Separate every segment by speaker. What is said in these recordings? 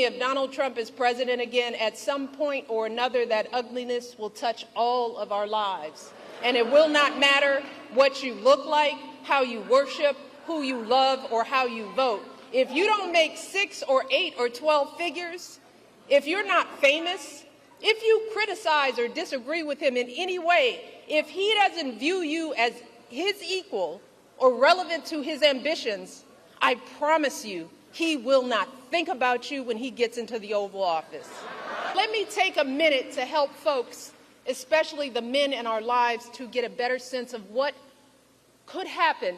Speaker 1: me, if Donald Trump is president again, at some point or another, that ugliness will touch all of our lives. And it will not matter what you look like, how you worship, who you love, or how you vote. If you don't make 6 or 8 or 12 figures, if you're not famous, if you criticize or disagree with him in any way, if he doesn't view you as his equal or relevant to his ambitions, I promise you, he will not think about you when he gets into the Oval Office. Let me take a minute to help folks, especially the men in our lives, to get a better sense of what could happen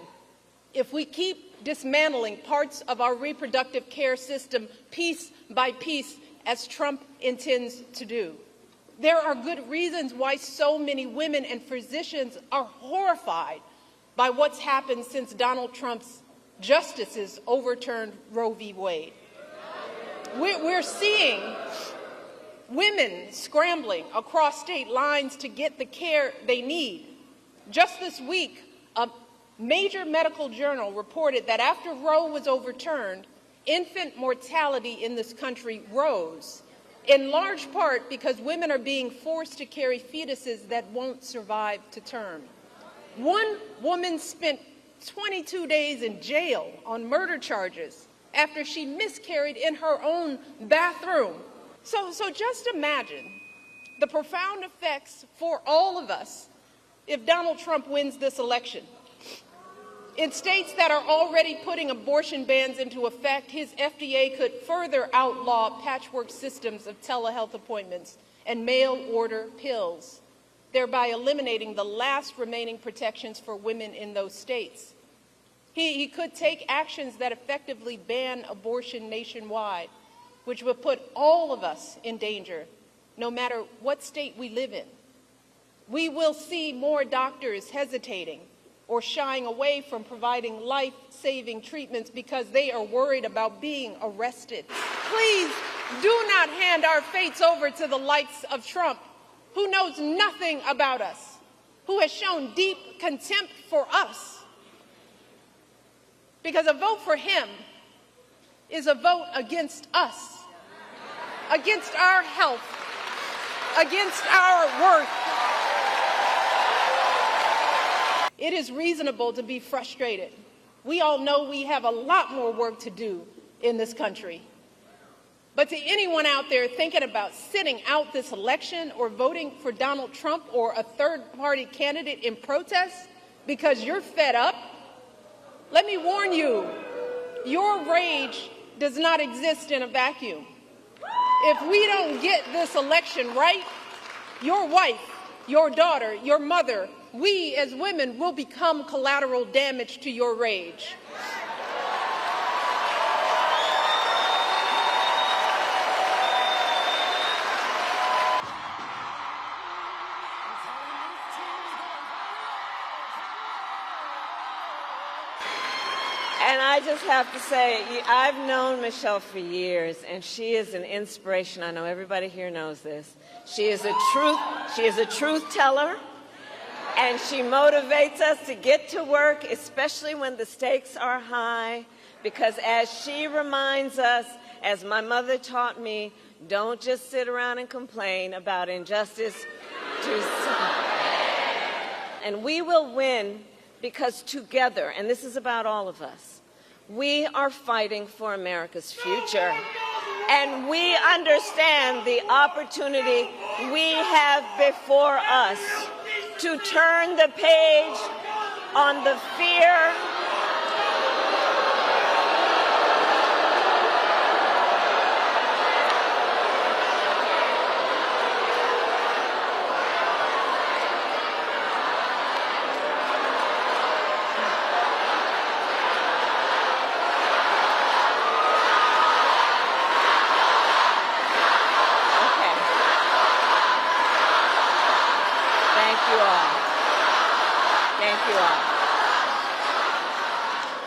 Speaker 1: if we keep dismantling parts of our reproductive care system piece by piece, as Trump intends to do. There are good reasons why so many women and physicians are horrified by what's happened since Donald Trump's justices overturned Roe v. Wade. We're seeing women scrambling across state lines to get the care they need. Just this week, a major medical journal reported that after Roe was overturned, infant mortality in this country rose, in large part because women are being forced to carry fetuses that won't survive to term. One woman spent 22 days in jail on murder charges after she miscarried in her own bathroom. So just imagine the profound effects for all of us if Donald Trump wins this election. In states that are already putting abortion bans into effect, his FDA could further outlaw patchwork systems of telehealth appointments and mail-order pills, thereby eliminating the last remaining protections for women in those states. He could take actions that effectively ban abortion nationwide, which would put all of us in danger, no matter what state we live in. We will see more doctors hesitating or shying away from providing life-saving treatments because they are worried about being arrested. Please do not hand our fates over to the likes of Trump, who knows nothing about us, who has shown deep contempt for us. Because a vote for him is a vote against us, against our health, against our worth. It is reasonable to be frustrated. We all know we have a lot more work to do in this country. But to anyone out there thinking about sitting out this election or voting for Donald Trump or a third-party candidate in protest because you're fed up, let me warn you, your rage does not exist in a vacuum. If we don't get this election right, your wife, your daughter, your mother, we as women will become collateral damage to your rage.
Speaker 2: And I just have to say, I've known Michelle for years, and she is an inspiration. I know everybody here knows this. She is a truth teller, and she motivates us to get to work, especially when the stakes are high, because as she reminds us, as my mother taught me, don't just sit around and complain about injustice. And we will win because together, and this is about all of us, we are fighting for America's future. And we understand the opportunity we have before us to turn the page on the fear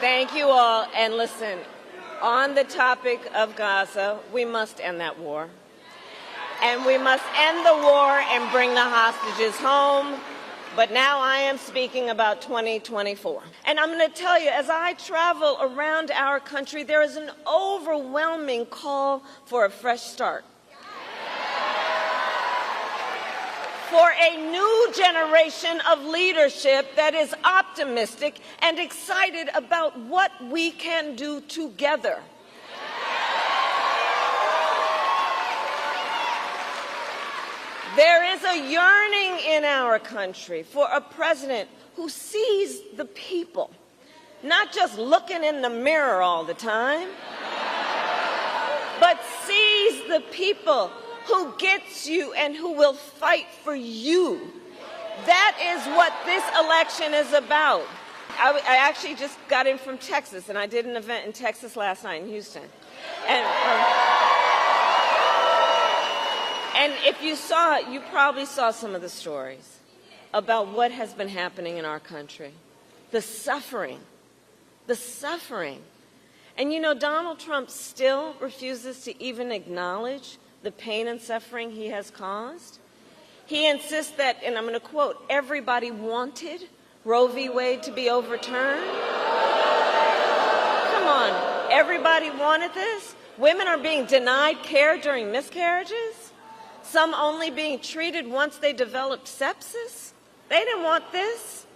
Speaker 2: Thank you all. And listen, on the topic of Gaza, we must end that war. And we must end the war and bring the hostages home. But now I am speaking about 2024. And I'm going to tell you, as I travel around our country, there is an overwhelming call for a fresh start. For a new generation of leadership that is optimistic and excited about what we can do together. There is a yearning in our country for a president who sees the people, not just looking in the mirror all the time, but sees the people, who gets you and who will fight for you. That is what this election is about. I actually just got in from Texas, and I did an event in Texas last night in Houston. And if you saw it, you probably saw some of the stories about what has been happening in our country. The suffering. The suffering. And you know, Donald Trump still refuses to even acknowledge the pain and suffering he has caused. He insists that, and I'm going to quote, everybody wanted Roe v. Wade to be overturned. Come on, everybody wanted this? Women are being denied care during miscarriages? Some only being treated once they developed sepsis? They didn't want this.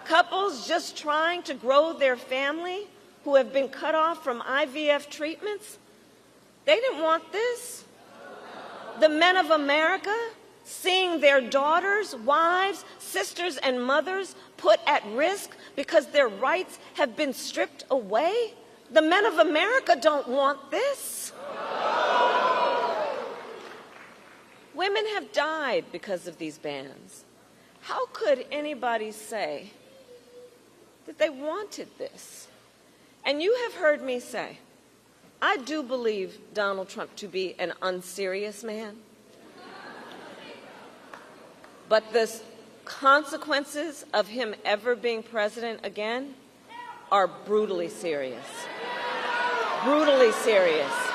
Speaker 2: Couples just trying to grow their family who have been cut off from IVF treatments? They didn't want this. The men of America seeing their daughters, wives, sisters, and mothers put at risk because their rights have been stripped away? The men of America don't want this. Women have died because of these bans. How could anybody say that they wanted this? And you have heard me say, I do believe Donald Trump to be an unserious man. But the consequences of him ever being president again are brutally serious. Brutally serious.